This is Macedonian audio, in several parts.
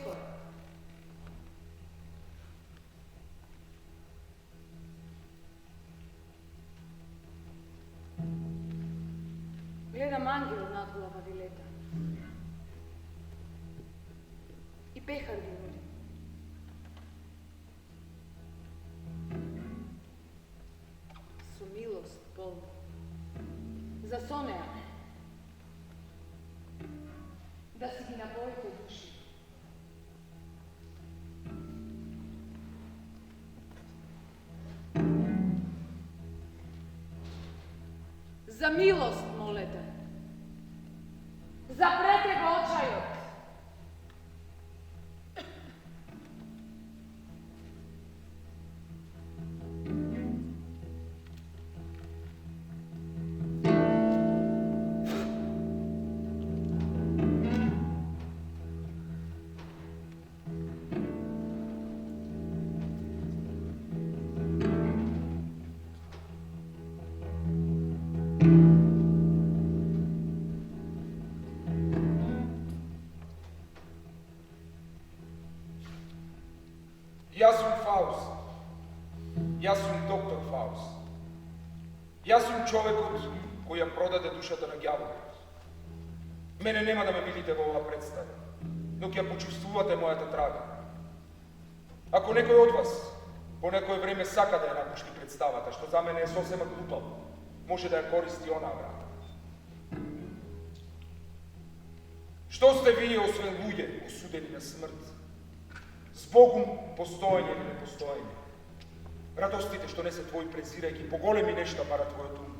Tko je? Gledam angel od nadglava vileta. I pehar vi nudim. Su milost polna. Za Sonea. Da si ti napojite duši. Za milost molete. Zaprete ga očajot. Ja sam Faust. Ja sam doktor Faust. Ja sam čovjekot koja prodaде душата на ѓаволот. Мене нема да ме видите во ова представа, но ќе ја почувствувате мојата трага. Ако некој од вас по некое време сака да ја напушти представата, што за мене е сосема глупаво, може да ја користи онаа врата. Што сте вие освен луѓе осудени на смрт? Збогум постоење или непостоење. Радостите што не се твои презирајќи поголеми нешта бара твојот ум.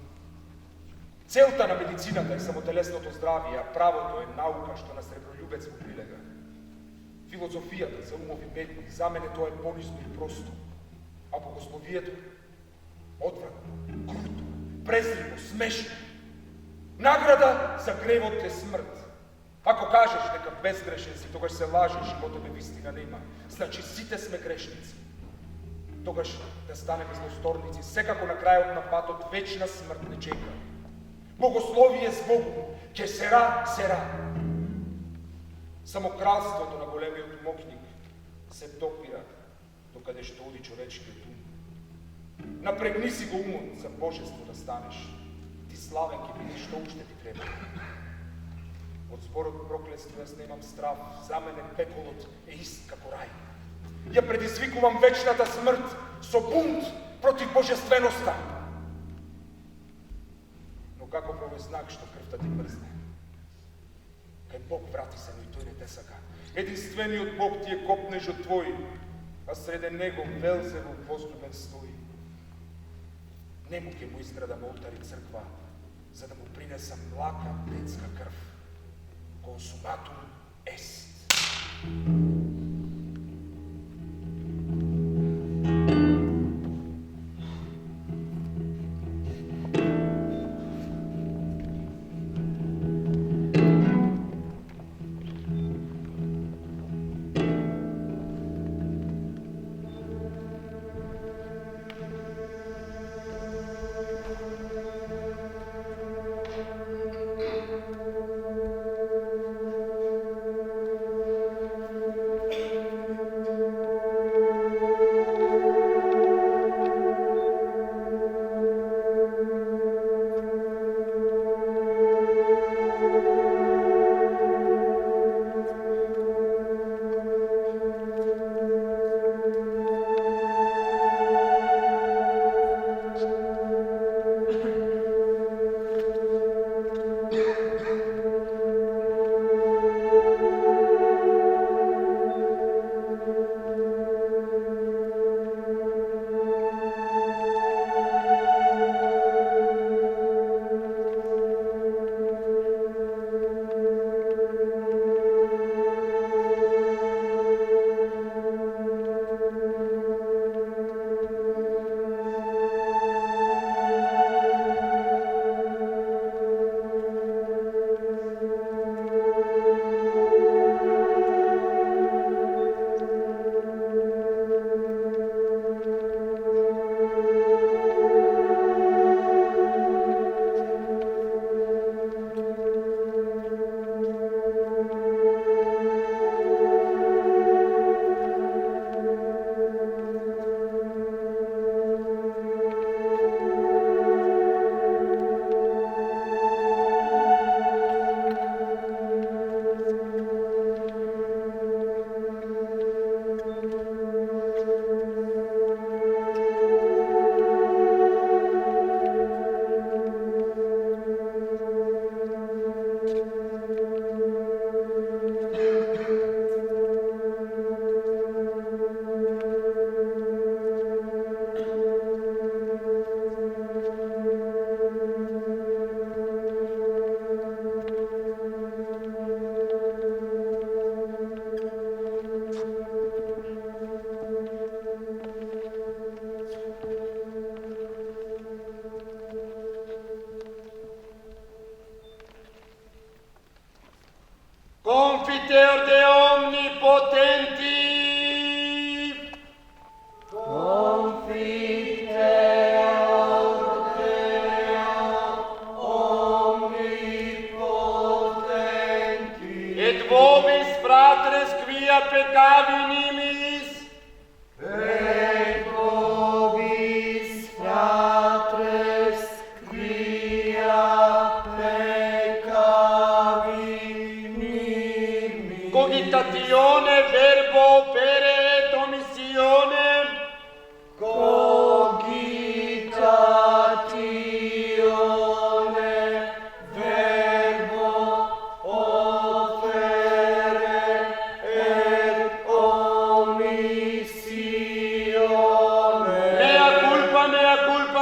Целта на медицината е само телесното здравје, а правото е наука што на сребролюбец му прилега. Филозофијата за умови бедни, за мене тоа е понизно и просто. А богословието одвратно, круто, презриво, смешно. Награда за гревот е смрт. Ако кажеш дека безгрешен си, тогаш се лажеш и во тебе вистина нема. Значи сите сме грешници. Тогаш да станеме злосторници, секако на крајот на патот вечна смрт не чека. Богословие с Богу, ке сера. Само кралството на големиот мокник се допира докаде што оди човечкиот ум. Напрегни си го умот за божество да станеш. Ти славен ке бидеш, што уште ти треба. Од зборот проклетство јас немам страв, за мене пеколот е ист како рај. Ја предизвикувам вечната смрт со бунт против божественоста. Но како овој знак што крвта ти мрзне? Кај Бог врати се, но и тој не те сака. Единствениот Бог ти е копнежот твој, а среде него Велзевул возлюбен стои. Нему ке му изградам олтар и црква, за да му принесам млака детска крв. Консуматум est. Et vobis fratres quia peccavi nimis, Et vobis fratres quia peccavi nimis, cogitatione verbo opere et omissione, cogitatione verbo opere et omissione, mea culpa,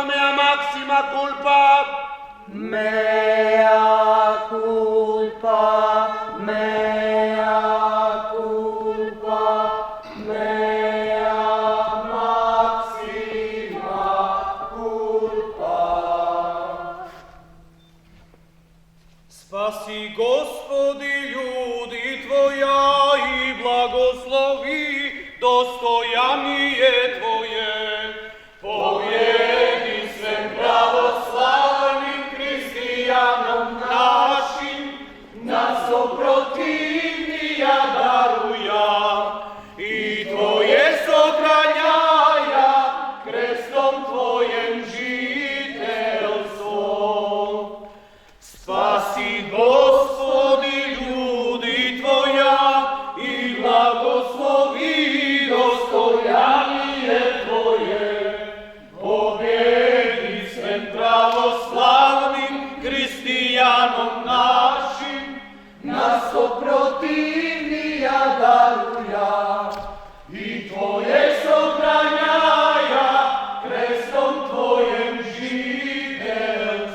mea maxima culpa, mea culpa, mea culpa, mea maxima culpa. Spasi, Gospodi, ljudi Tvoja i blagoslovi dostojanije Tvoje. Pobjedi svem pravoslavnim hristijanom našim, nas oprotivnija daruja i Tvoje sokranjaja krestom Tvojem žitelstvom. Spasi, Gospodi, ljudi Tvoja i blagoslovi dostojanije Tvoje. Pobjedi svem pravoslavnim hristijanom našim, nas oprotivnija daruja i Tvoje sokranjaja krestom Tvojem žitelstvom.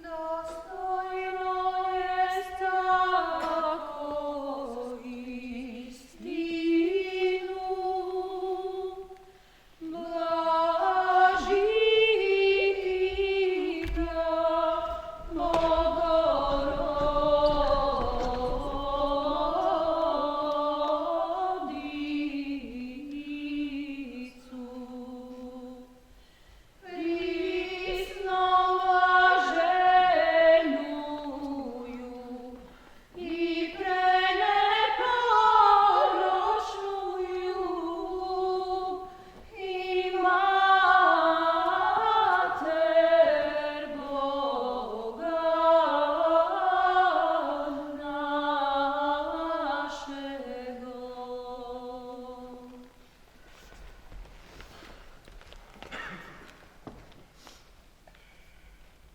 Dostojno jest tako istinu, blažitita Bogorodicu. Prisno blaženuju i preneporočnuju i Mater Boga našego.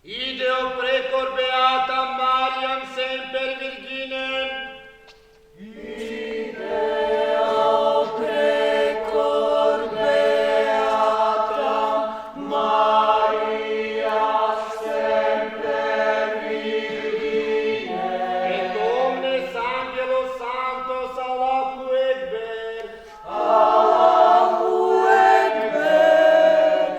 ideo precor beata Mariam semper Virginem, Ideo precor beatam Maria semper Virgine, et omnes angelos santos Allahu Ekber, Allahu Ekber.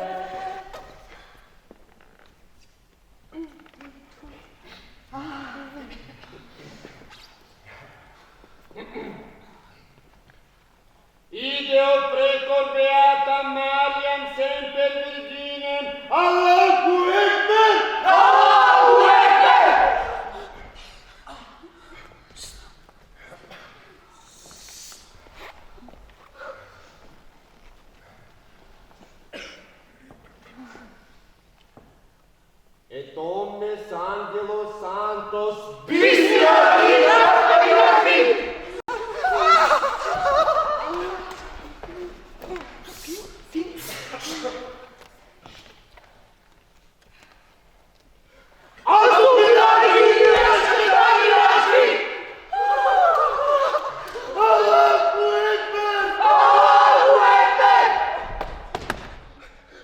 ideo precor beata Mariam semper Virginem, Allahu Ekber, Allahu Ekber. et omnes angelos santos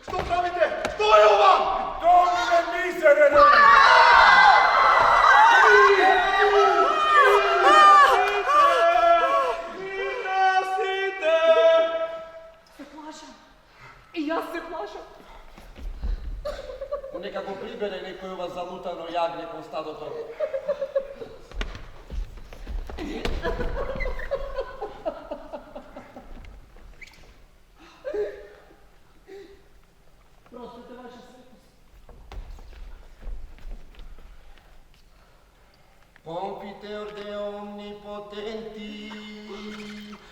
Što pravite? Što je ovo? Domine miserere! Se plašam. I ja se plašam. Nekako pribere nekoj vas zalutano jagnje ko stado to. Prostite, vaša svetost. Confiteor de omnipotenti,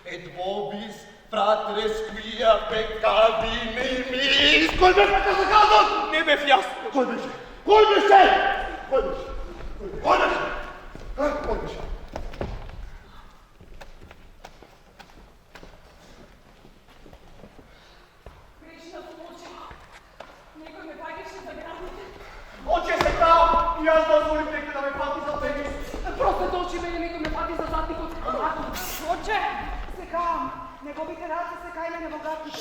et vobis, fratres, quia peccavi mimis. Colme pe casa cază! Nebe fiasco! Colmește! Colmește! Colmește! Colmește! Colmește! Grešna su oči. Nekoj me pageš za gradite. Oče se kao, jaz dozvolim nekaj da me pati za penis. Prosto doći mene, nekoj me pati za zadnji kod kamatu. Oče, se kam. Nego bi terace se kaj mene bogatite.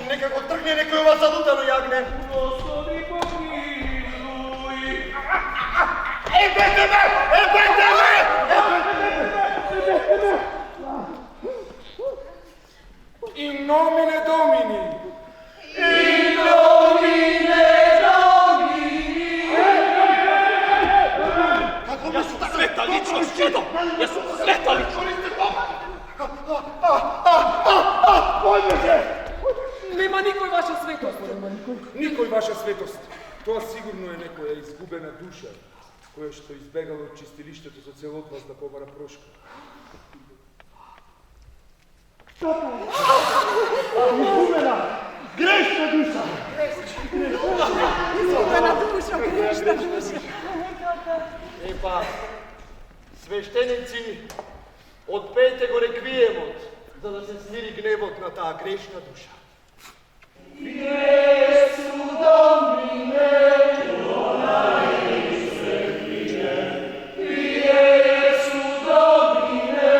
Neka go trgne nekoj vas zadutano jagne. Gospodi pomiluj. Ebete me! Ebete me! In nomine Domini! In nomine Domini. Ja su sveta ličnost, čedo! Ja su sveta ličnost! Colmește! Nema nikoj vaša svetost. Nikoj vaša svetost! To sigurno je nekoja izgubena duša, koja što izbegala od čistilištето za celo od vas da povara proška. Izgubena! Grešna duša! Izgubena duša, grešna duša. E pa, sveštenici, odpejte go rekvijemot, za da se smiri gnevot na ta grešna duša. Jesu Domine, Jesu Domine,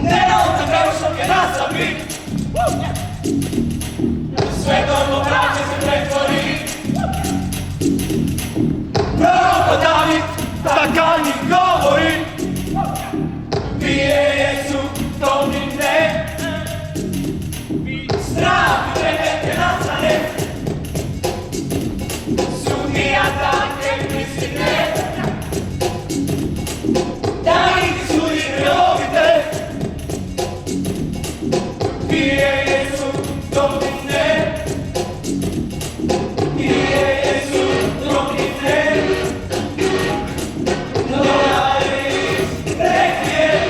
ne naučam preušao ke nasabi, svetom obraće se pretvori. Proroko David, zakalnik govori, Pije Jesu Domine, strah te nastane, sudnija tanke prisine, da ih sudi preovite, Pije Jesu Domine, Pije Jesu Domine, Dola is requiem,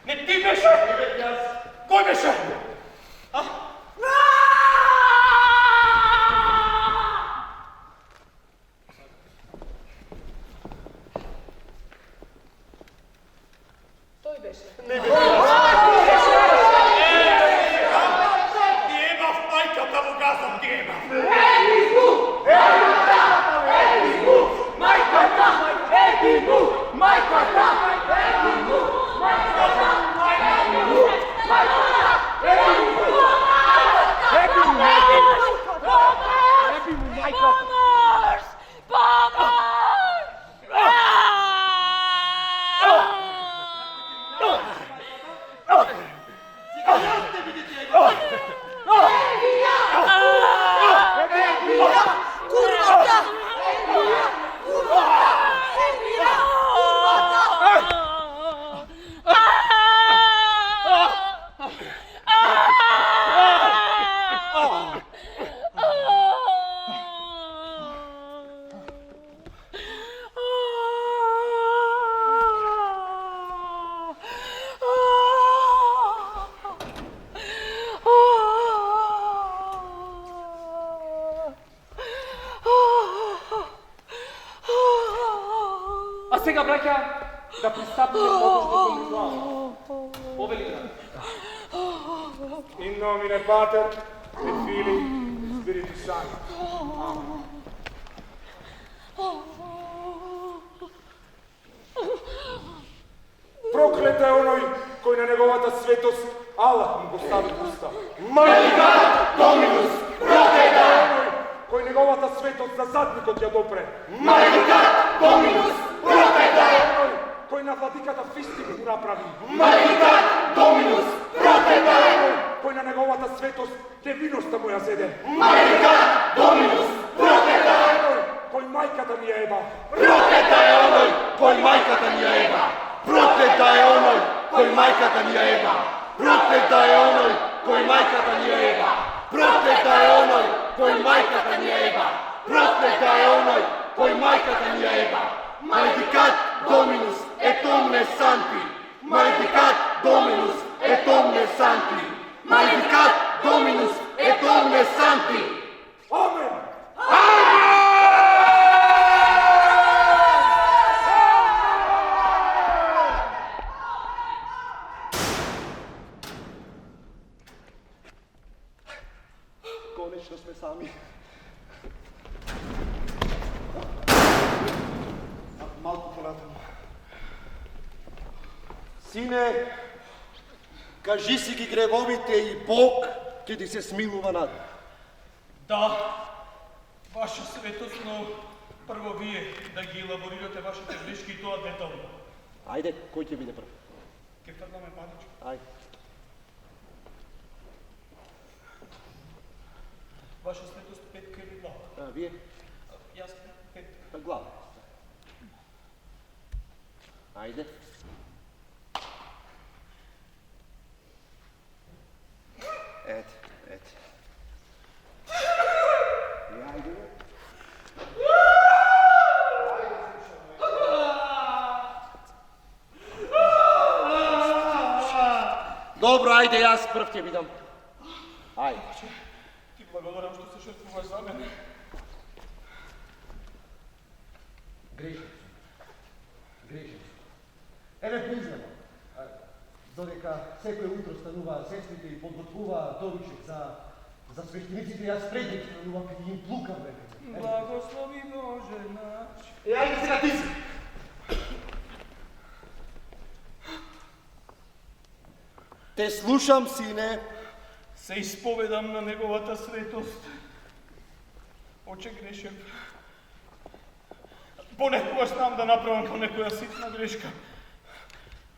Не ти беше! Кой беше? Той беше. Диемав, майката му газам, диемав! А сега, браќа, да пристапиме подошто кон ритуалот. Повели град. In nomine Pater, et Filii, et Spiritus Sancti. Amen. Проклета е оној кој на неговата светост Аллах му го стави в уста. Maleficat Dominus, prokleta je Оној кој неговата светост за задникот ја допре. Maleficat Dominus, prokleta je Оној кој на владиката фистик му направи. Maleficat Dominus, prokleta je Оној кој на неговата светост невиноста му ја зеде. Maleficat Dominus, prokleta je Оној кој мајката ми ја еба. Prokleta je onoj koji majkata nije eba. Prokleta je onoj koji majkata nije eba. Prokleta je onoj koji majkata nije eba. Prokleta je onoj koji majkata nije eba. Prokleta je onoj koji majkata nije eba. Maleficat Dominus et omnes sancti. Maleficat Dominus et omnes sancti. Maleficat Dominus et omnes sancti. Amen! Konečno sme sami. Малко понатам. Сине, кажи си ги гревовите и Бог ќе ти се смилува над. Да, ваша светост, но прво вие да ги елаборирате вашите грешки и тоа детално. Ајде, кој ќе биде прв? Ке фрламе паничко. Ајде. Ваша светост петка или глава? А, вие? Јас петка. На глава. Ајде. Ете, ете. И ајде. Добро, ајде, јас прв ќе бидам. Ајде. Ти благодарам што се жртвуваш за мене. Грешен сум. Грешен сум. Еве признавам. Додека секој утро стануваат сестрите и подготвуваат доручек за свештениците, јас предник станувам и им плукам веќе. Благослови Боже наш. Ајде сега ти си. Те слушам, сине. Се исповедам на неговата светост. Оче грешев. Понекогаш знам да направам по некоја ситна грешка.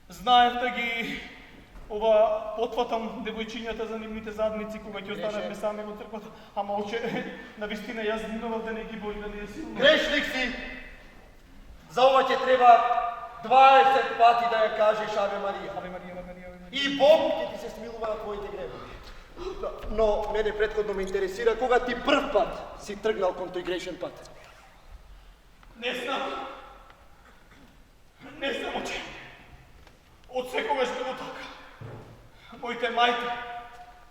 Знаев да ги потватам девојчињата за нивните задници кога ќе останавме сами во црквата, ама оче навистина јас винував да не ги боли, да не е силно. Грешник си. За ова ќе треба 20 пати да ја кажеш Аве Марија. Аве Марија, Аве Марија, Аве Марија. И Бог ќе ти се смилува на твоите гревови. Но мене претходно ме интересира кога ти прв пат си тргнал кон тој грешен пат. Не знам. Не знам, оче. od sekoveš trenutaka. Mojte majke,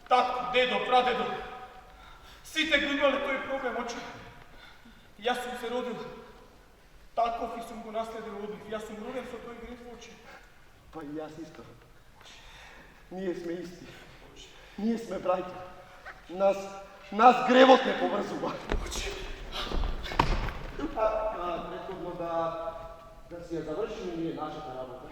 tatko, dedo, pradedo, svi te imali koji problem, oče. Ja sam se rodil takov i sam go nasledil od njih. Ja sam roden sa tvoj grev, oče. Pa i ja isto. Nije sme isti. Nije sme brajte. Nas grevot ne povrzuva. Oče. Prethodno da si je završio i nije naša ta rabota.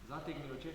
Zategni oče.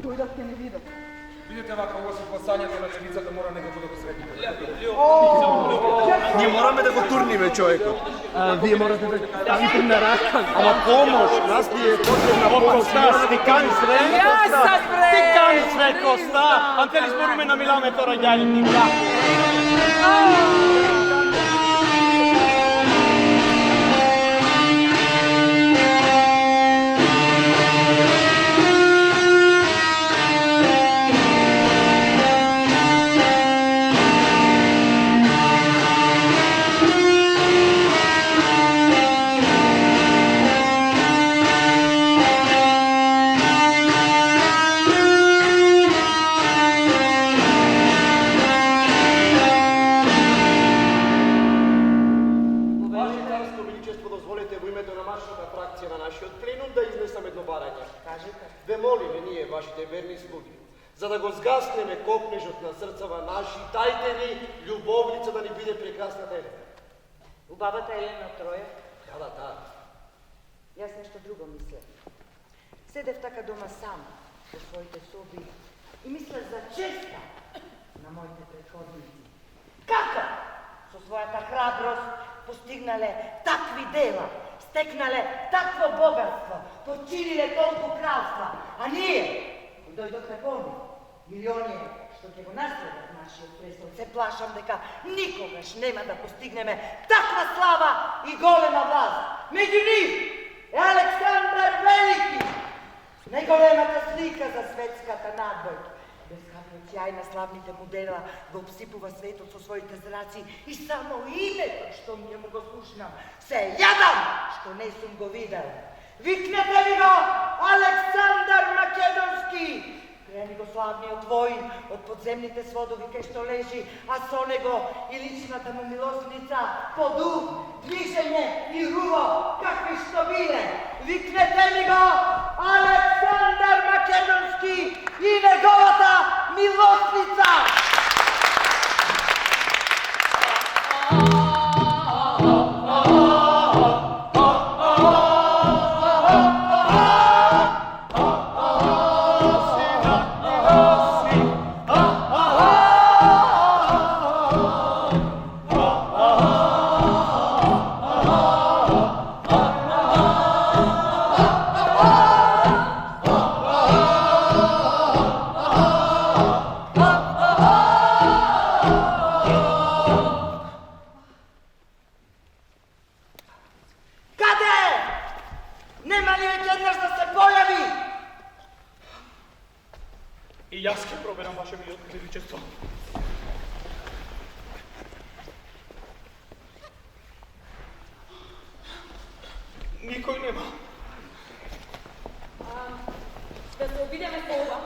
Dojdah te ne vidim. Видите вака ова со гласањето на левицата мора некако да го средите. Ние мораме да го турниме човекот. Вие морате да ставите на рака. Ама помош, нас ни е потребна помош. Ти кани све? Јас бре! Ти кани све, Коста! Антели зборуме на Миламе тора ѓали ти брако. Ве молиме ние, вашите верни слуги, за да го згаснеме копнежот на срцава наши, тајте ни љубовница да ни биде прекрасна Елена. У бабата Елена Троја? Да, да. Јас нешто друго мислев. Седев така дома сам, во своите соби, и мислев за честа на моите предходници. Како со својата храброст постигнале такви дела, стекнале такво богатство, починиле толку кралства, а ние, кои дојдохме по нив, или оние што ќе го наследат нашиот престол, се плашам дека никогаш нема да постигнеме таква слава и голема власт. Меѓу нив е Александар Велики, најголемата слика за светската надбојка. Безкапниот сјај на славните му дела го обсипува светот со своите зраци и само името што ми му го слушнам се јадам што не сум го видел. Викнете ми го Александар Македонски! Крени го славниот воин од подземните сводови кај што лежи, а со него и личната му милосница по дух, движење и руво, какви што биле. Викнете ми го Александар Македонски и неговата милосница! И јас ќе проверам ваше величество. Никој нема. Да се обидеме со ова.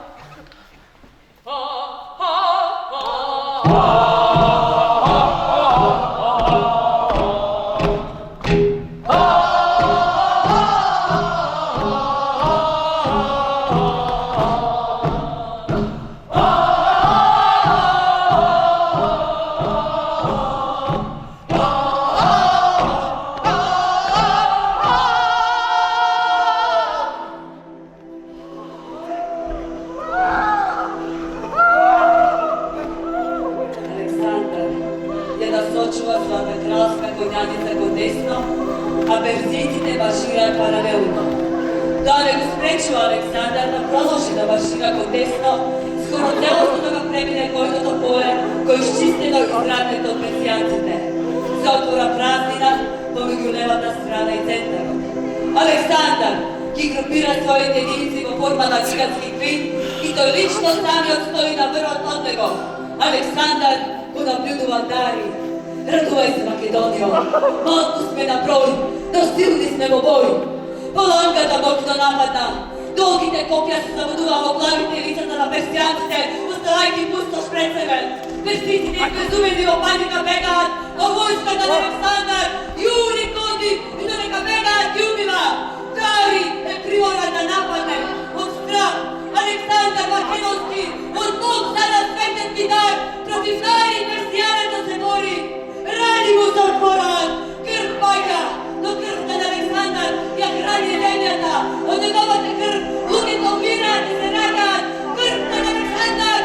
Od negovate krv, lukite umirate se nakad, krv na Aleksandar,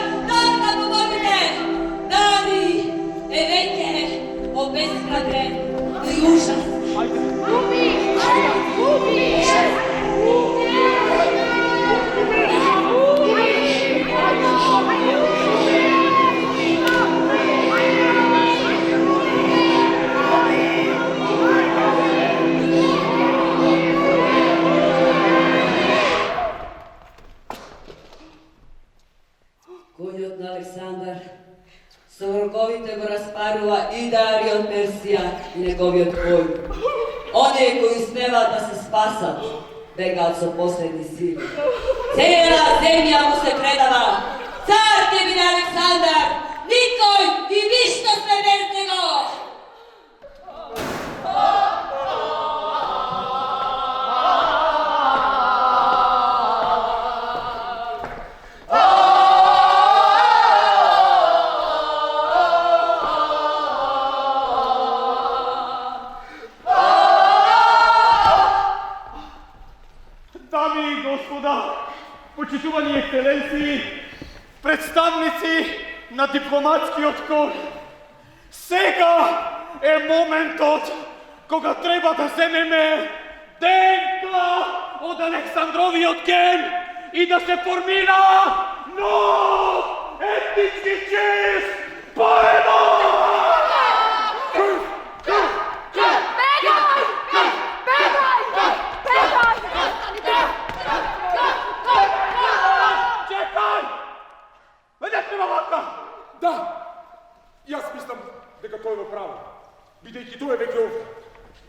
Сороковите го разпарува и Дарион Персија и неговиот вој. Оние кои успеваат да се спасат, бегаат со последни сили. Цела земја му се предава. Цар ќе биде Александар, никој и ништо се без него! Дами и господа, почитувани екселенции, представници на дипломатскиот кор, сега е моментот кога треба да земеме ДНК од Александровиот ген и да се формира нов етнички чист поредок! Да, јас мислам дека тој во право, бидејќи тој е веќе овде.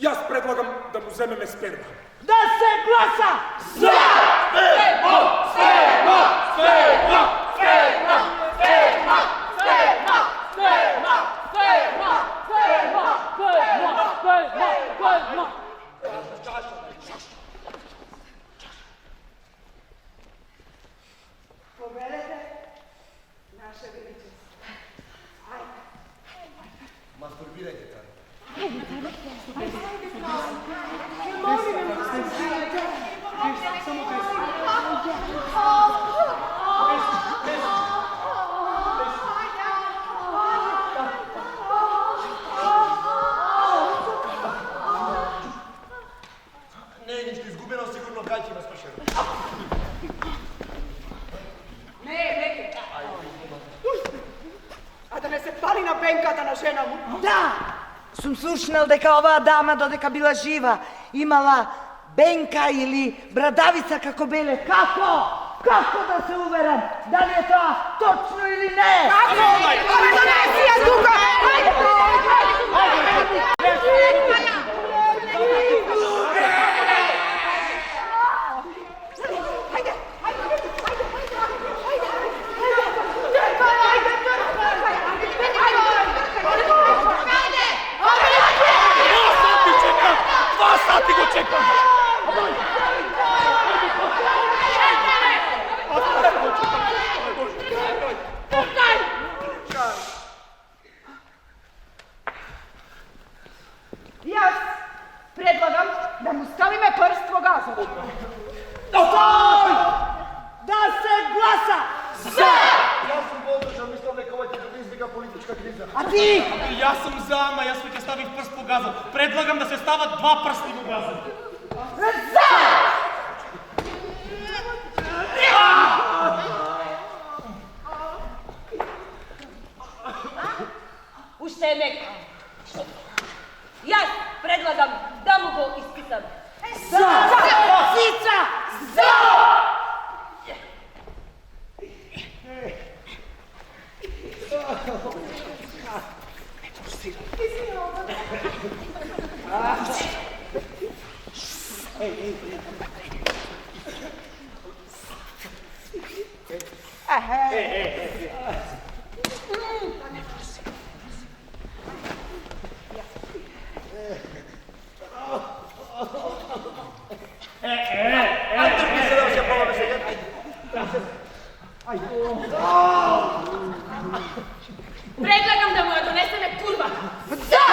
Јас предлагам да му земеме сперма. Да се гласа за! Сперма! Сперма! Сперма! Сперма! Сперма! Сперма! Сперма! Сперма! Повелете, наше величество. Мастурбирајте така. Не е ништо изгубено, сигурно кај ќе ме спашено. А да не се пали на бенката на жена му? Да! Сум слушнал дека оваа дама додека била жива имала бенка или брадавица како беле. Како? Како да се уверам? Дали е тоа точно или не? Како? Ама да не си ја тука! Сати го чекам! Јас предлагам да му ставиме прст во газот. Стој! Да се гласа! За! Јас сум водржан, мислам дека ова ќе да извика политичка криза. А ти? Јас сум за, ама јас веќе ставих прст во газот. Предлагам да се стават 2 прсти во газот. За! Уште е мек. Јас предлагам да му го исписам. За! Сица! За! Предлагам да му ја донесеме курва. За!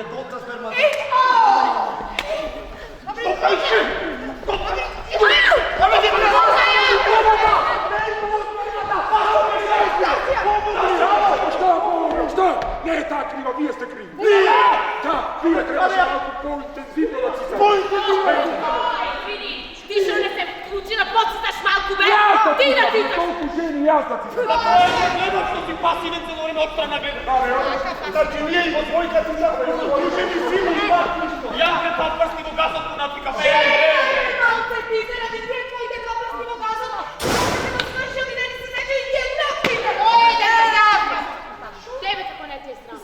je doca sperma. Šta? Ne, ta kriva, vi jeste krivi. Da, vi je trebaš malko pointenzivnovat si sad. Vidi, ti žene se učina podsjetaš malku, be! Ti da ti da! Toliko ženi, ja sam ti sad. Da to je gledam što si pasiven celo vreme od strana gleda. Znači nije i od dvojka ti zapravo, u ženi sinu i mak ništa. Ja te pa prstivo gazat u natri kafe. Malce pizera, ti gdje tvojite kaprstivo gazano? Kako smršio mi da nisi neđe i jedna pizera? Tebe kako ne ti je sram?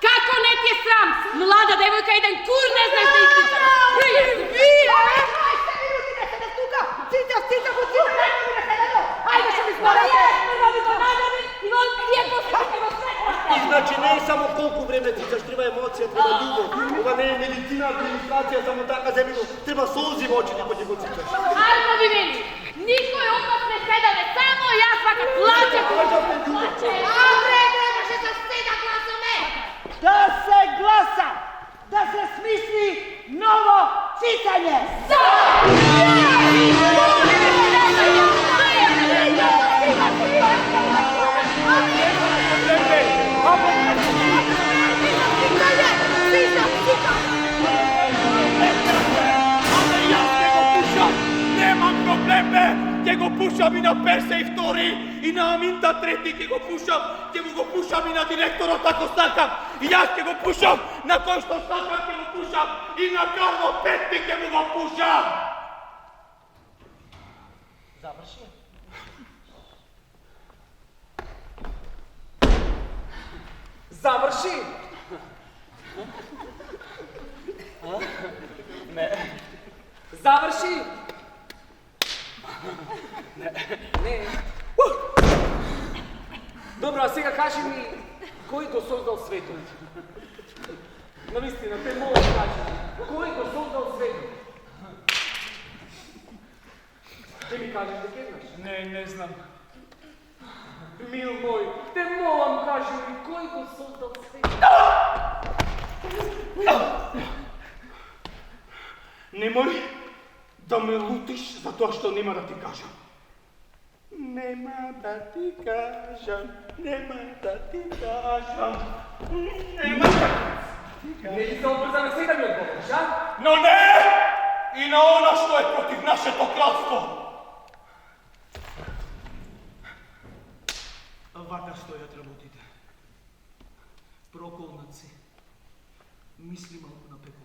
Kako ne ti je sram? Mlada devojka, jedan kur ne znaš da istica. Ajde, minuti ne se da stuka! Cica, bu cica, najmogu ne se da do! Ajde što mi spadate! I on lijepo slukamo sve. I znači ne je samo koliko vreme ti zaš, treba emocija, treba ljubav. Ova ne je medicina, administracija, samo taka zemlju, treba solzi v oči neko njegov cicaš. Ajmo vi meni, niko je od vas ne sedave, samo ja svaka plaće. Andre, trebaše sa seda glasome! Da se glasa! Da se smisli novo cicanje! Nemam probleme, gdje go pušam i na perse i vtori, i na aminta treti gdje go pušam, gdje mu go pušam i na direktora tako stakam, i ja gdje go pušam, na koji što stakam gdje go pušam, i na Karlo Petnik gdje mu go pušam. Završi. Završi! Ne. Završi! Ne. Dobro, a сега кажи ми, кой го создал светот? Навистина, те мога да кажа. Кой го создал светот? Ти ми кажеш да кегнаш? Не знам. Мил мой, те молам кажи ми, кой го создал светот? Немој да ме лутиш за тоа што нема да ти кажам. Нема да ти кажам, нема да ти кажам, нема да ти кажам. Не ти се обрзаме сега да ми одговориш, а? Но не и на она што е против нашето кралство. Вака стојат работите. Проколнаци. Мисли малку на пеколот.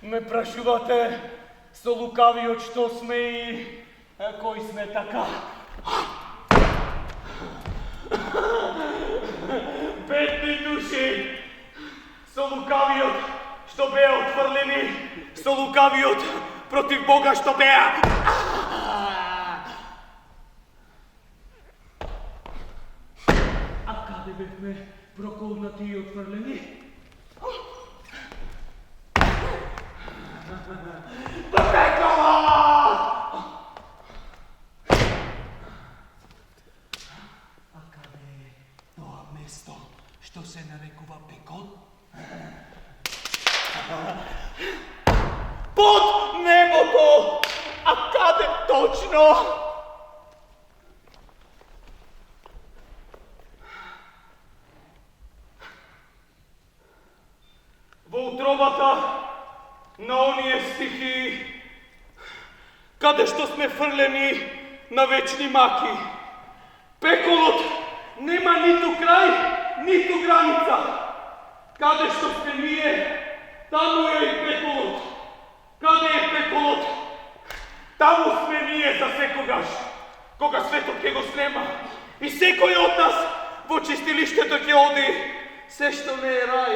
Ме прашувате со лукавиот што сме и кои сме така. Бедни души, со лукавиот што беа отфрлени, со лукавиот против Бога што беа. А каде бевме проколнати и отфрлени? До пекола! А каде е тоа место што се нарекува пекол? Под небото! А каде точно? Во утробата на оние стихи, каде што сме фрлени на вечни маки. Пеколот нема ниту крај, ниту граница. Каде што сме ние, таму е и пеколот. Каде е пеколот, таму сме ние за секогаш. Кога светот ќе го снема, I sekoj od nas во чистилиштето ќе оди, се што не е рај.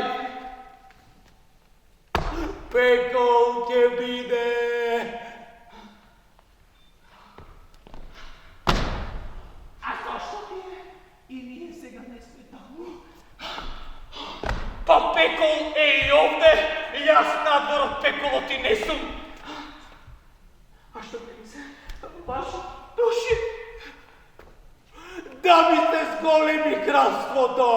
Пекол ќе биде. А зашто ти е? И ние сега не сме таму. Па пекол е и овде, јас надвор од пеколот и не сум. А што ќе ми се? Ваши души? Да ми се зголеми кралството.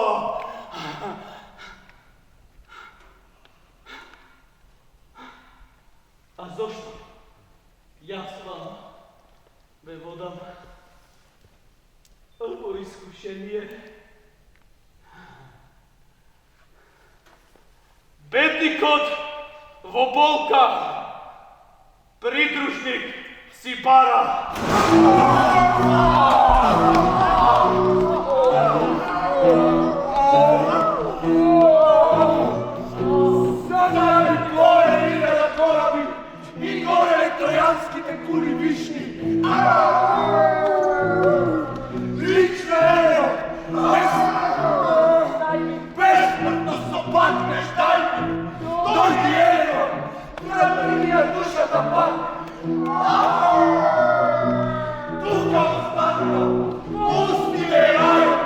А зошто? Јас вам ве водам во искушение. Бедникот во болка, придружник си бара. Sada mi gore ide na kораби и горе тројанските кули вишни. Лично ево, безсмртно со патнеш, дај ми, дојди ево, врати ми ја душата патне. Тука останува, пусти ме рајот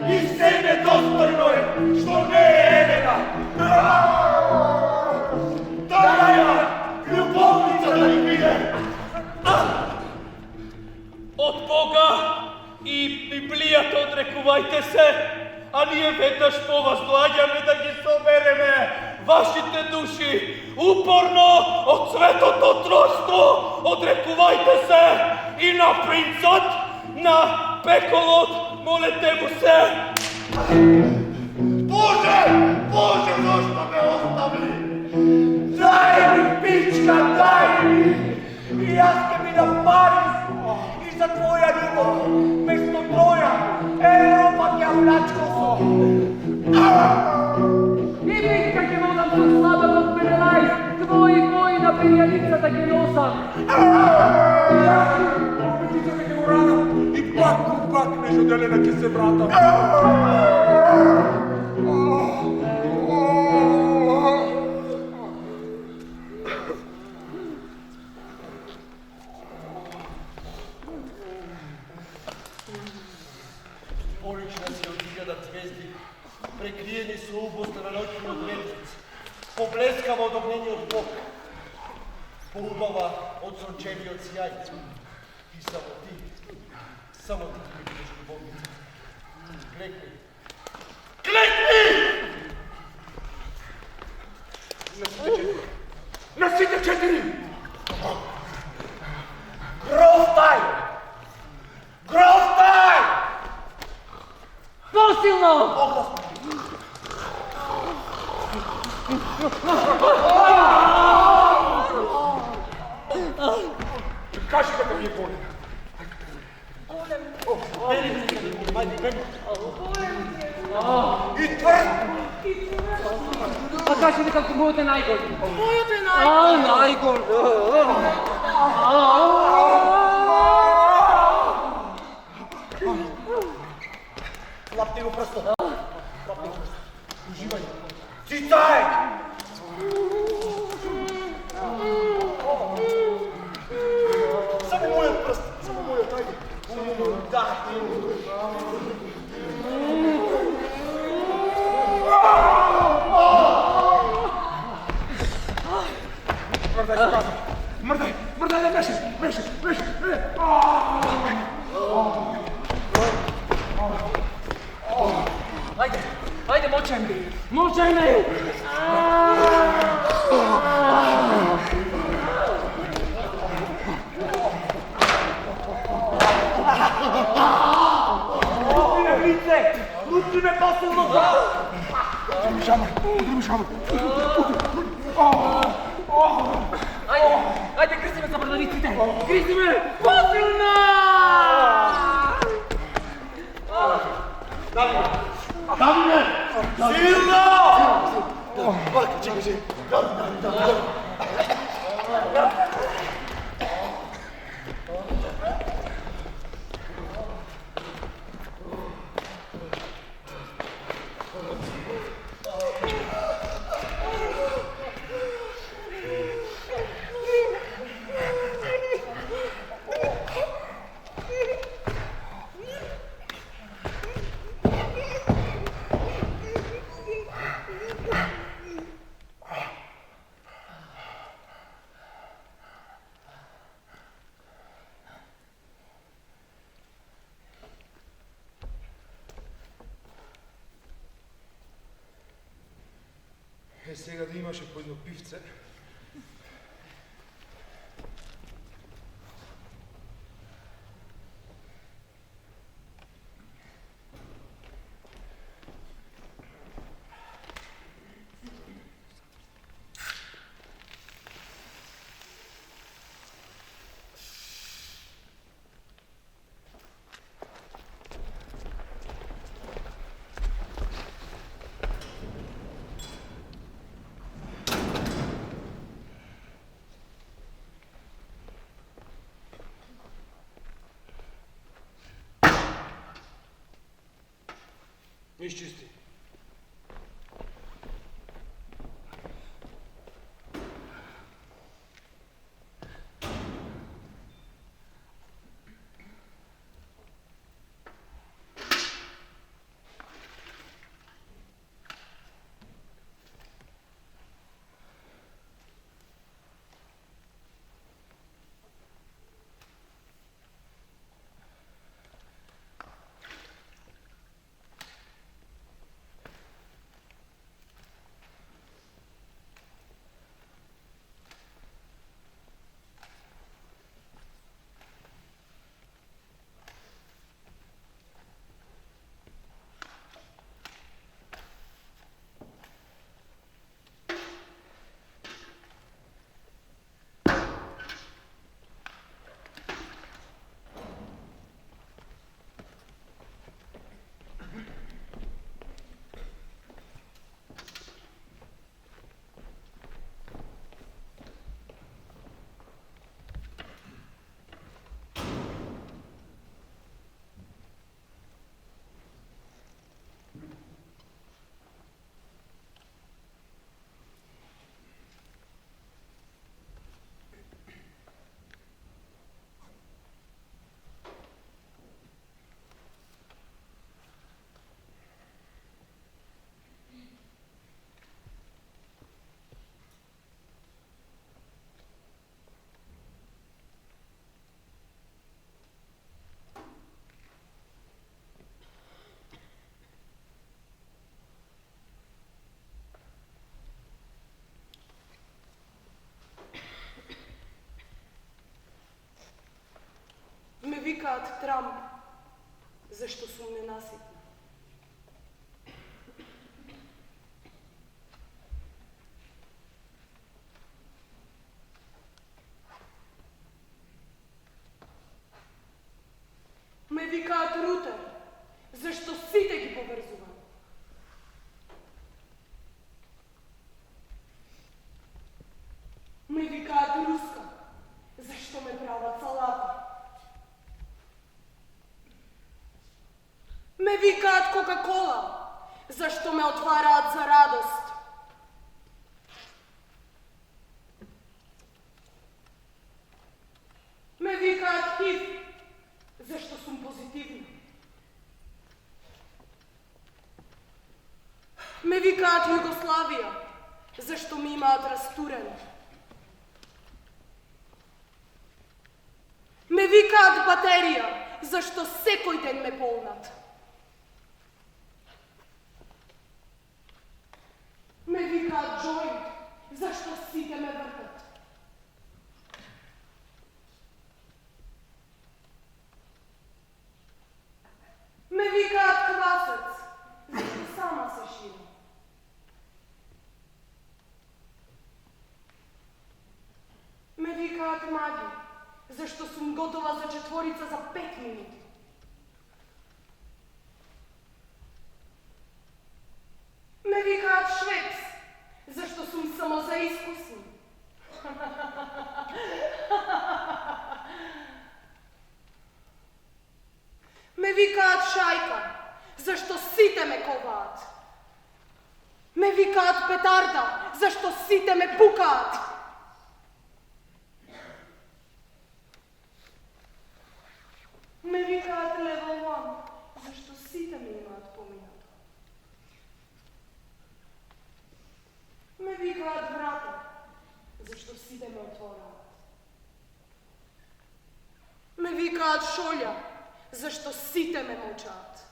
и се недостојно е, што не е Елена. Таја љубовница да ни биде. Од Бога и Библијата одрекувајте се, а ние веднаш по вас доаѓаме да ги собереме вашите души. Упорно од Светото Тројство одрекувајте се и на принцот, на пеколот, молете му се. Боже, Боже, зашто ме остави? Дај ми, пичка, дај ми! И јас ке бидам Париз и за твоја љубов, место Троја, Европа ќе ја плачкосо. И битка ќе водам со слабак од Перелајс, твои војна перјаницата ќе носам. Обичите ме го рана и пак нежеделена ќе се вратам. Полична си од 1000 звезди, прекриени со убостена ноќни од ветриц, поблескава од огнениот Бог, поубава од сончевиот сјај. И само ти ми бидеш љубовница. Клекни! Клекни! На сите 4! Грофтај! Грофтај! Посилно! Кажи како ми е болен. И тврд! А кажи ли како мојот е најгор? Мојот е најгор! Најгор! Лапни го прсто! Уживај! Цицај! Само мојот прст! Само мојот, ајде! Да! Мрдај, не меше! Ајде, мочајме! Лупи ме в лице! Лупи ме посилно! Удри ми шамар! Ајде, гризи ме за брданиците! Гризи ме! Посилно! Дави ме! Силно! Чекай се! сега да имаше по едно пивце. Изчисти. Ме викаат Трамп, зашто сум ненаситна. Ме викаат Рутер, зашто сите ги поврзувам. Ме викаат Руска, зашто ме прават салати. Ме викаат Кока-кола, зашто ме отвараат за радост. Ме викаат Хив, зашто сум позитивна. Ме викаат Југославија, зашто ми имаат растурено. Ме викаат батерија, зашто секој ден ме полнат. Ме викаат Джоинт, зашто сите ме вртат. Ме викаат Квасец, зашто сама се ширам. Ме викаат Маги, зашто сум готова за четворица за 5 минути. Ме викаат Швец, зашто сум само за искусни. Ме викаат Шајка, зашто сите ме коваат. Ме викаат Петарда, зашто сите ме пукаат. Ме викаат Level 1, зашто сите ме имаат поминато. Ме викаат Врата, зашто сите ме отвораат. Ме викаат Шолја, зашто сите ме мовчаат.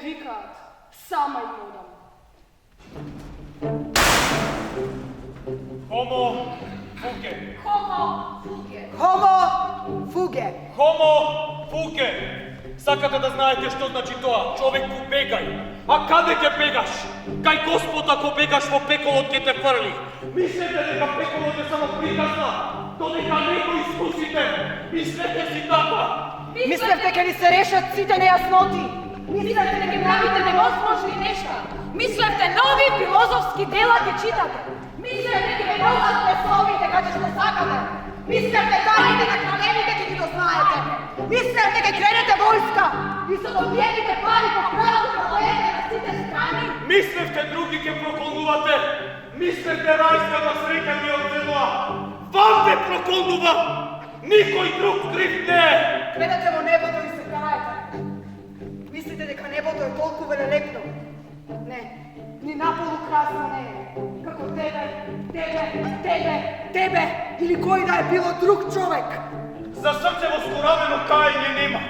викаат, сама им одам. Homo fuge. Homo fuge. Homo fuge. Homo fuge. Сакате да знаете што значи тоа? Човеку бегај. А каде ќе бегаш? Кај Господ ако бегаш во пеколот ќе те фрли. Мислете дека пеколот е само приказна? Додека не го искусите, мислете си така. Мислев дека ви се решат сите нејасноти. Мислевте дека правите невозможни нешта. Мислевте нови филозофски дела ќе читате. Мислевте дека ве возат песовите каде што сакате. Мислевте тајните на кралевите ќе ги дознаете. Мислевте дека кренете војска и со добиените пари по правото продаете на сите страни. Мислевте други ќе проколнувате. Мислевте рајската среќа ми од земја. Вам те проколнува. Никој друг крив не е. Гледате во небото и се каете. Мислите дека небото е толку велелепно? Не, ни наполу красно не е. Како тебе или кој да е било друг човек. За срце воскоравено кајање нема.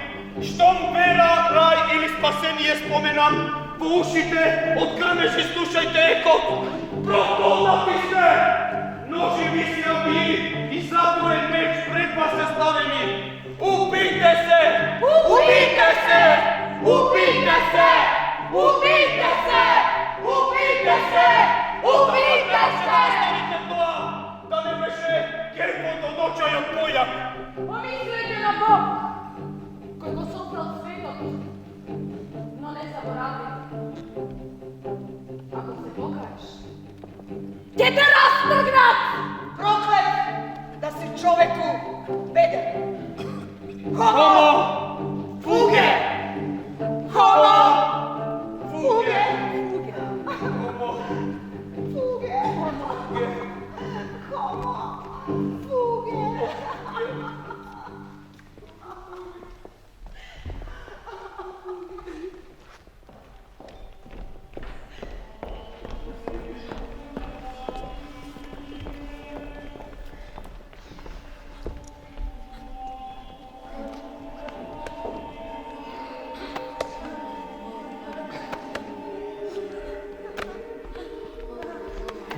Штом вера, рај или спасение споменам, во ушите од грмежи слушајте екот. Проколнати сте! Ножи висјави и затворен меч пред вас се ставени. Убийте се! Убийте се! Убийте се! Убийте се! Убийте се! Убийте се! Оставите тоа, да не беше гербот од очајот појак. Помислете на Бог, кој го собрал светот, но не заборави. Ако се покаеш, ќе те растргнат! Проклет да си човеку беден. Homo fuge! Homo fuge! Homo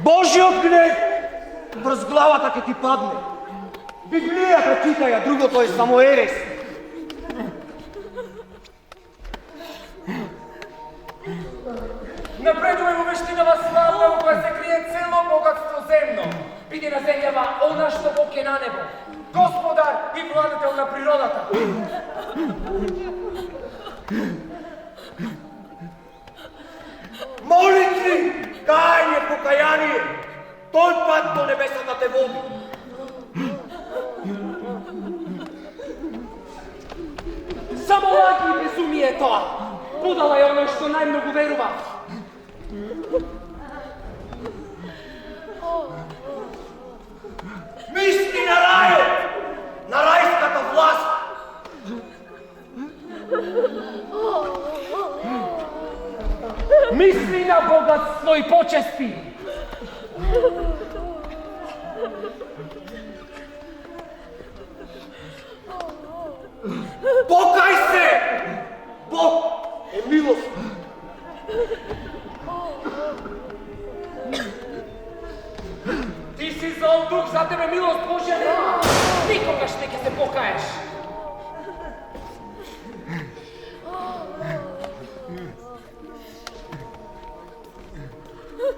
Божиот гнев врз главата ќе ти падне. Библијата читај, а другото е само ерес. Напредуваме во вештинава славна во која се крие цело богатство земно. Биде на земјава она што Бог е на небо. Господар и владетел на природата. Молитви, кајање, покаяние, тој пат до небесата те води. Само лаги и безумие е тоа. Будала е оној што најмногу верува. Мисли на рајот, на рајската власт. Мисли на богатство и почести. Покај се! Бог е милост. Ти си зол дух, за тебе милост Божја нема. Никогаш не ќе се покаеш.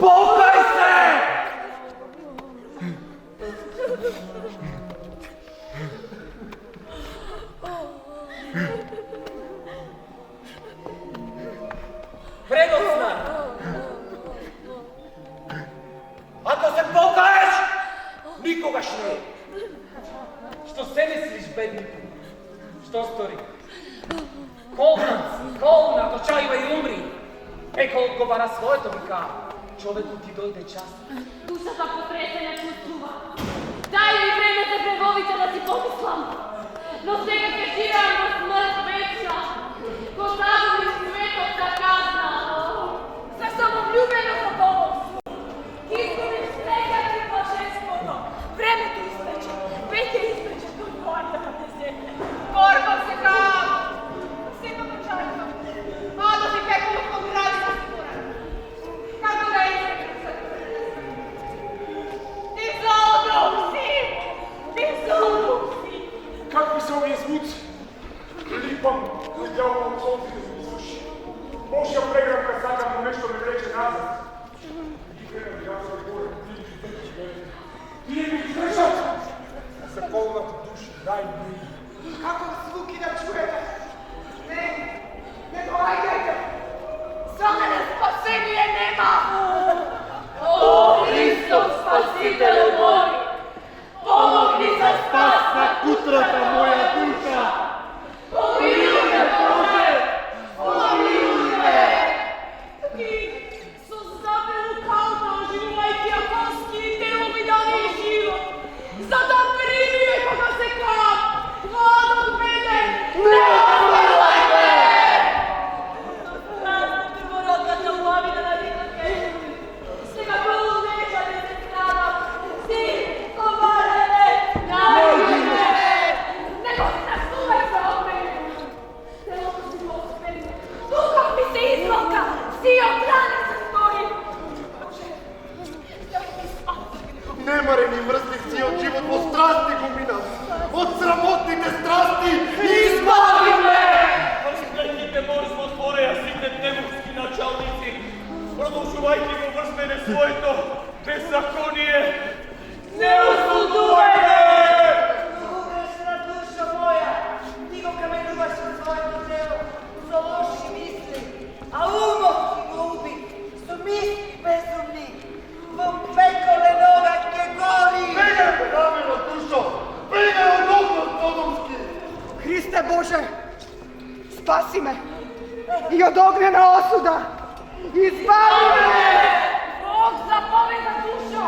Покај се! Предоцна. Ако се покаеш, никогаш не. Што се мислиш, беднику? Што стори? Колна, точајува и умри. Пекол одговара своето, вика. Човеку ти дојде час. Душата потресена чувствува. Дај ми време за гревовите да си помислам. Но сега ќе живеам во смрт вечна. Го загубив светот за казна. За самовлюбено задоволство. Изгубив сега и блаженството. Времето изтече. Веќе изтече до твојата земја. Горко се храм. Сега почајкам. А да ти пекува sipam na djavovom solci da se suši. Božja pregranka sada mu nešto me vreće nazad. I krenem ja svoj gore, ti mi izvršat! Se polnat duši, daj mi. Kako zvuki da čujete? Ne, ne dolajdete! Za mene spasenije nema! O, Hristos, spasitelju moj! Pomogni za spas na kutrata moja duša! Pomiluj me, Bože! Pomiluj me! Ti su zabelu kalda oživljajte apostli i telo mi dali život! Zato primi me koga se kam! Vlad od mene! Ne omiluj me! Razna drvorodna te ulavina na nikakve. Svega prvo neća ne se stradam. Ti, kovarene, nađi me! Nego se nastuvaj za mene! Telo si Gospodin, duhom mi se izloka, si od rane se stoji. Bože, daj mi spasiti. Nemareni mrznici od život po strasti gumina! Od sramotnite strasti izbavi me! Rozpletite morstvo tvoreja, site nemoški načalnici! Продолжувайте го врз мене своето беззаконие! Не осудувайте! Pogrešna dušo moja, ti go kamenuvaš na svojom telu, za loši misli, a umom ti go ubi, su misli bezumni, vom pekole novačke gori. Bine me rameno dušo! Bine od ognja sodomski! Hriste Bože, spasi me i od ognjena osuda! Izbavi me! Bog zapoveda dušo!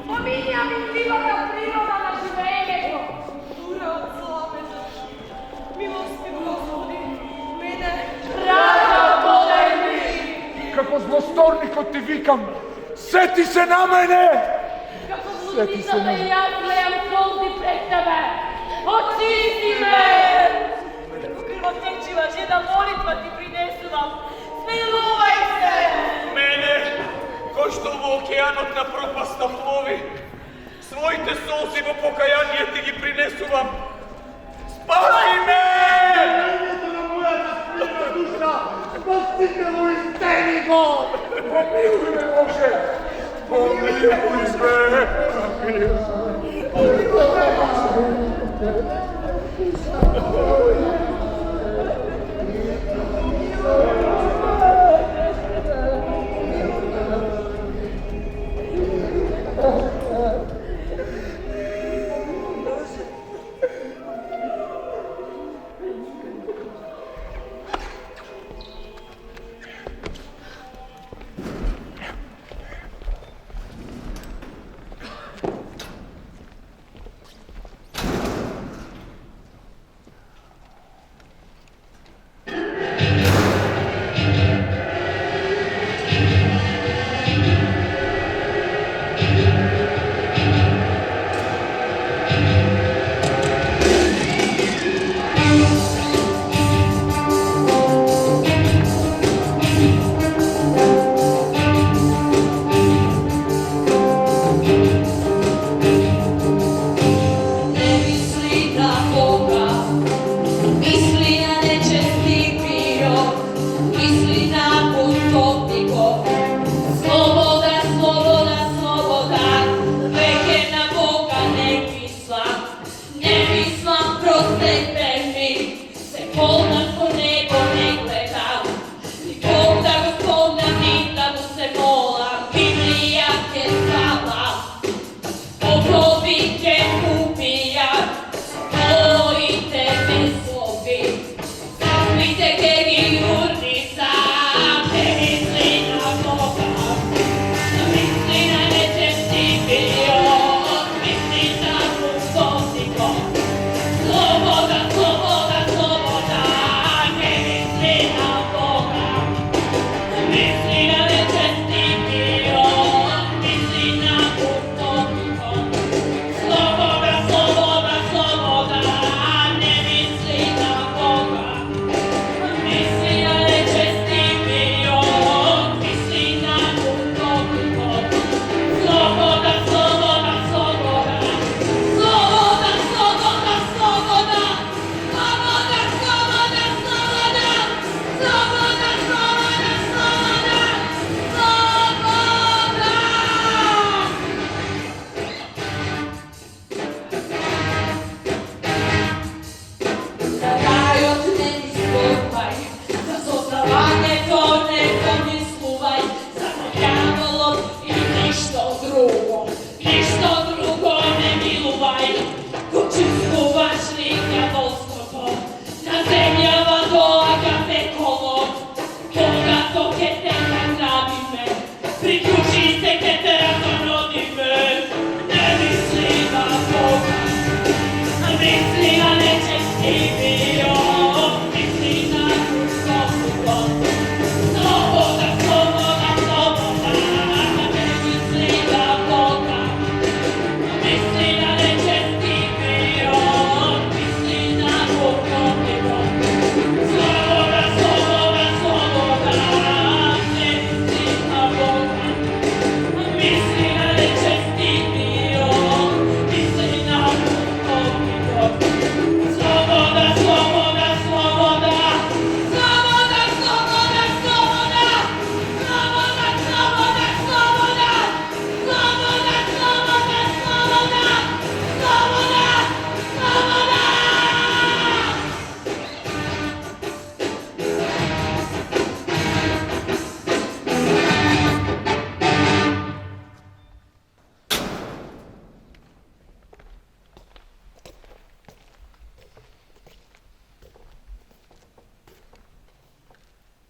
Pominja mi života priroda na živenjego! Ure od slave zašli, milosti Gospodi, mene Rada podaj mi! Kako zlostorniko ti vikam, seti se na mene! Kako bludnica da i ja gledam solzi pred tebe! Očisti me! Kako krvotečiva žena molitva ti prinesu vam! Smiluvaj se! Мене, кој што во океанот на пропаста плови, своите солзи во покаяние ти ги принесувам. Спаси ме! Nemojte na moja nasprina duša! Spasitelju isteni go! Pomiluj me, Bože! Pomiluj me!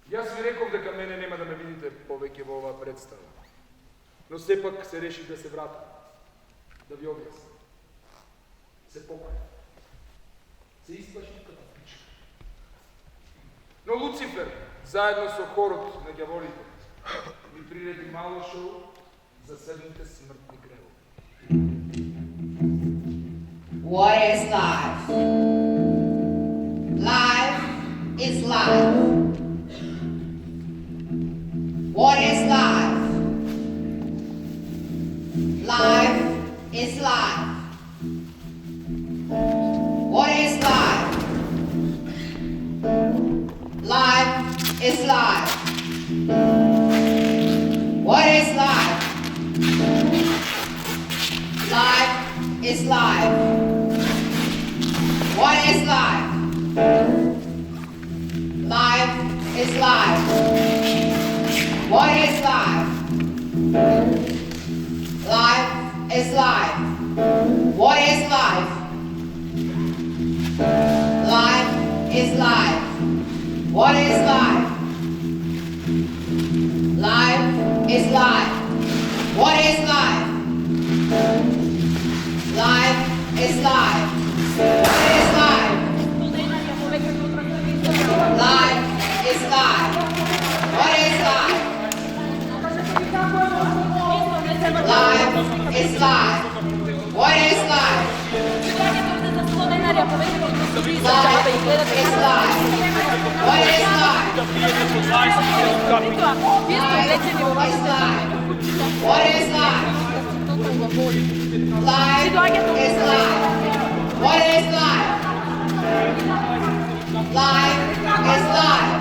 Јас ви реков дека мене нема да ме видите повеќе во оваа представа. Но сепак се решив да се вратам. Да ви објаснам. Се покајав. Се исплашив като пичка. Но Луцифер, заедно со хорот на ѓаволите, ми приреди мало шоу за 7 смртни гревови. What is life? Life is life. What is life? Life is life. What is life? Life is life. What is life? Life is life. What is life? Life is life. What is life? Life is life. What is life? Life is life. What is life? Life is life. What is life? Life is life. What is life? Life is life. What is life? Life is life. What is life? Life is life. What is life? Life is life. What is life? Life is life. What is life? Life is life. What is life? Life is life.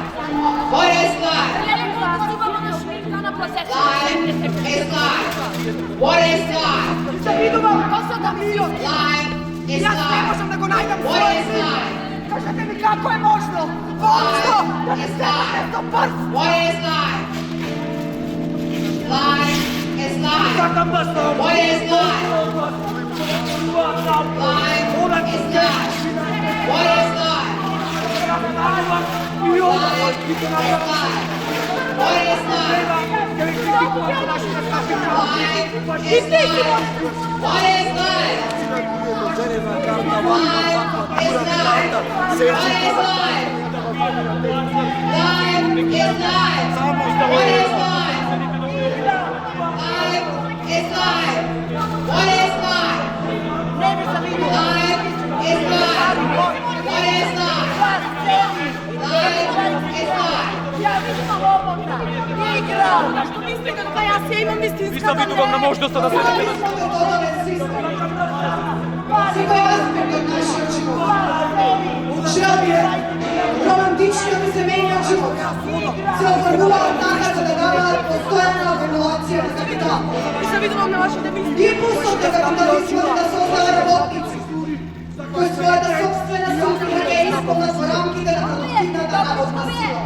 What is life? Life is life. What is life? Kažete mi kako je možno? Možno! Da ne stavite to prst! What is life? Life is life. What is life? Life is life. What is life? Life is life. What is life? Life is life. What is life? Life is life. What is life? Life is life. What is life? Life is life. What is life? Life is life. What is life? Life is life. Ja vidim lomota! Nije igrao! Što mislite da ja se imam istinska Nisam vidio vam na možnosti da se Žel je romantično bi se menjao život. Se oformulao tako da dava postojana organizacija za kapital. Nisam vidim vam na vašoj demisiji. Impulsom da kapitalizma da se ozdava robotnici, koji svoje da sobstvena sumnja je ispolna zvoramki da produktivna da navodna sila.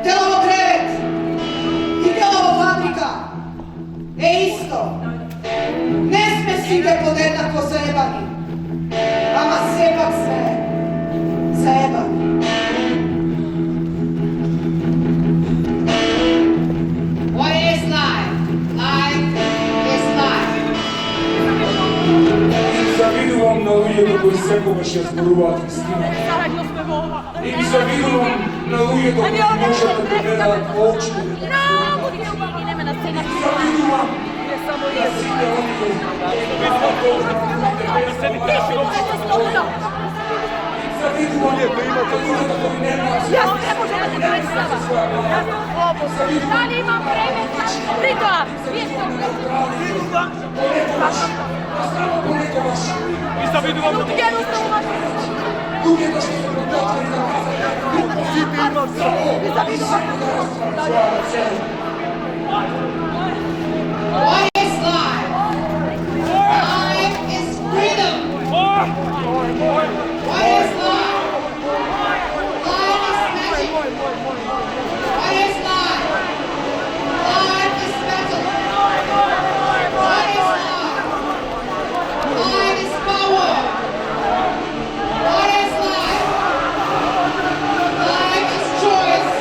Telovo krevet i telovo fabrika isto. Ne sme si ga podjednako zajebani, ama sepak sve zajebani. What is life? Life is life. Завидувам на луѓето кои секогаш ја зборуваат вистина. И ги завидувам на луѓето кои можат да гледаат во очите. Завидувам на сите они кои завидувам на луѓето кои немаат. Ja ne možem da se predstavim. Ja sam slobodna. Da li imam vremena? Briga! Nisam vidio vam na Jednostavno vas Луѓето што се подготвени да казат сите имам само. What is life? Life is freedom. What is life? Life is magic. What is life? Life is metal. What is life? Life is power. What is life? Life is choice.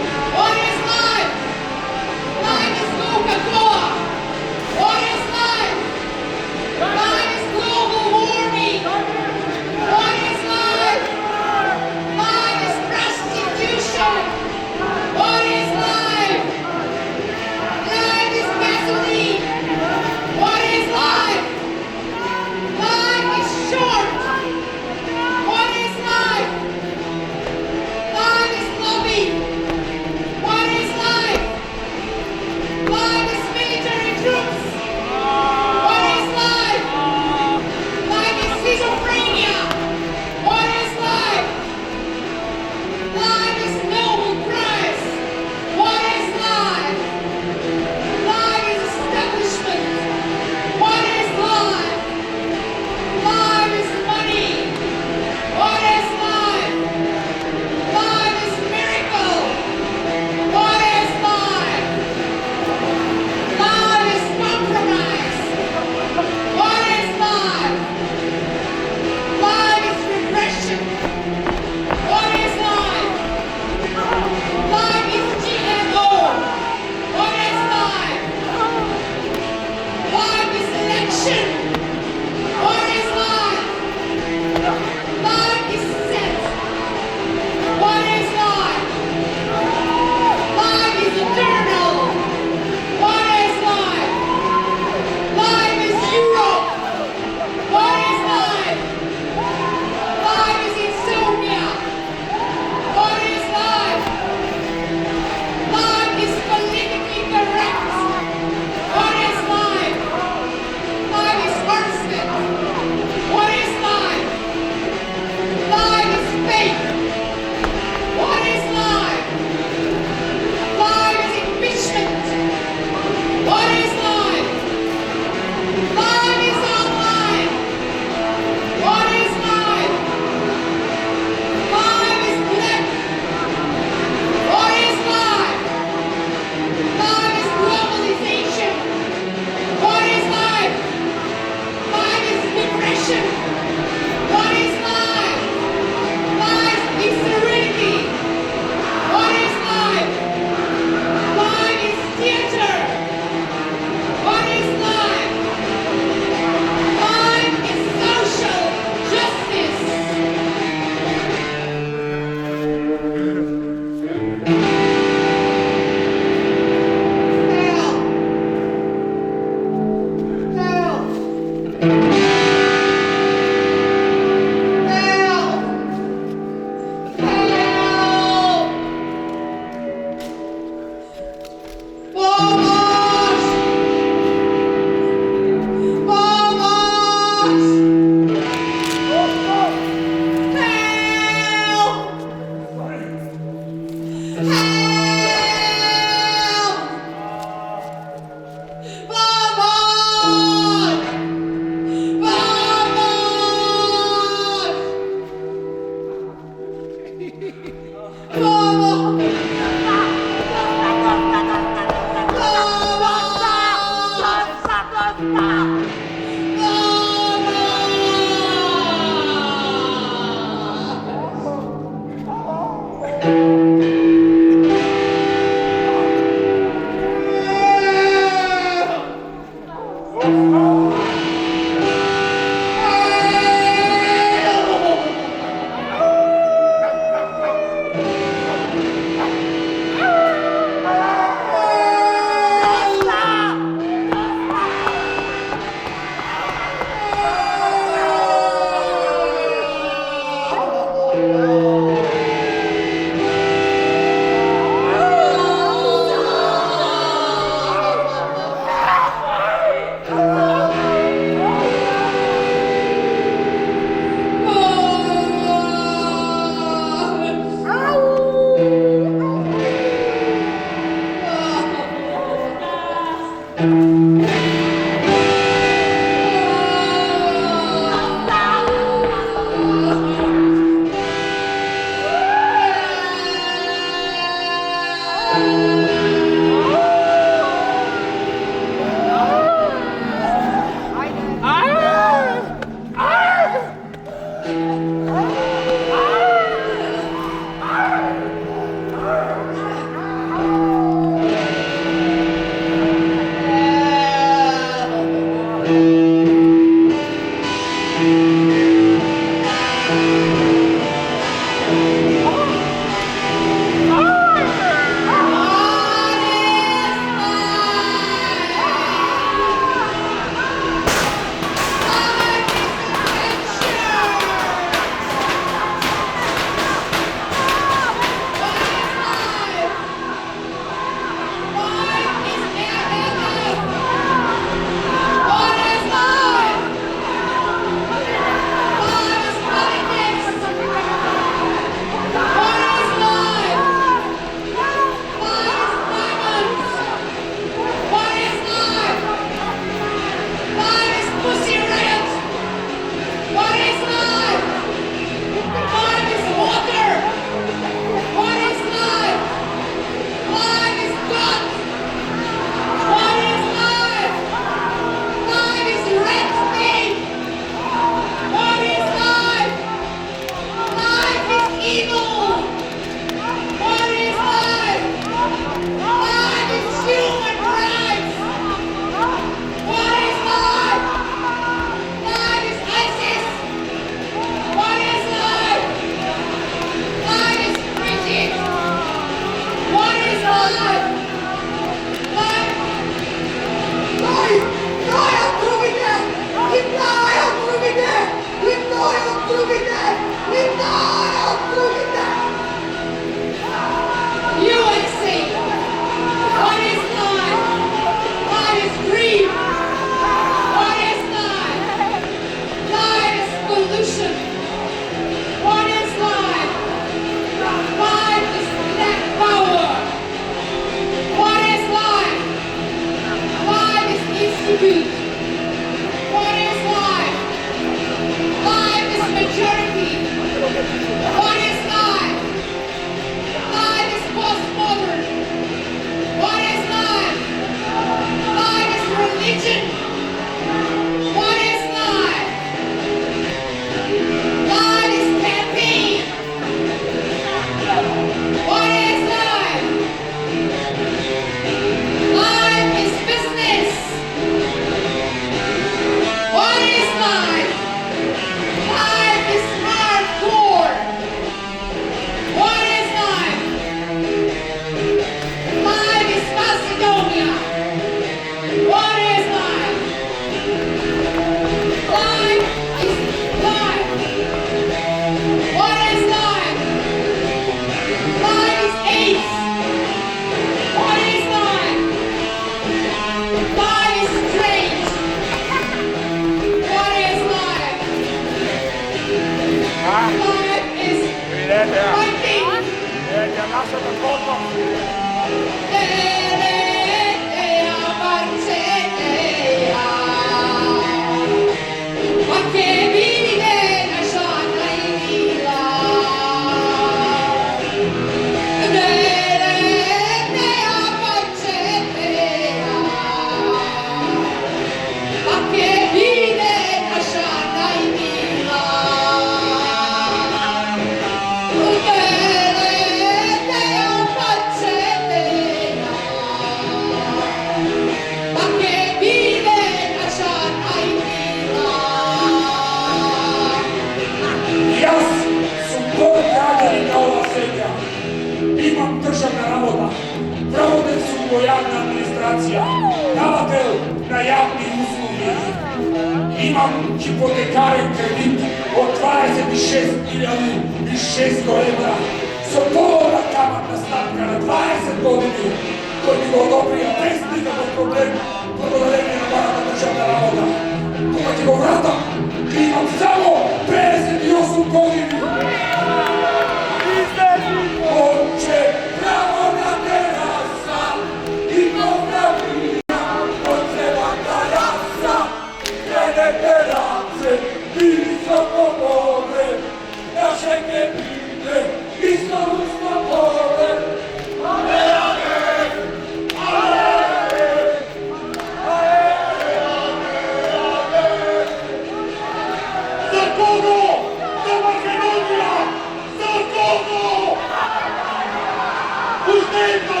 Usted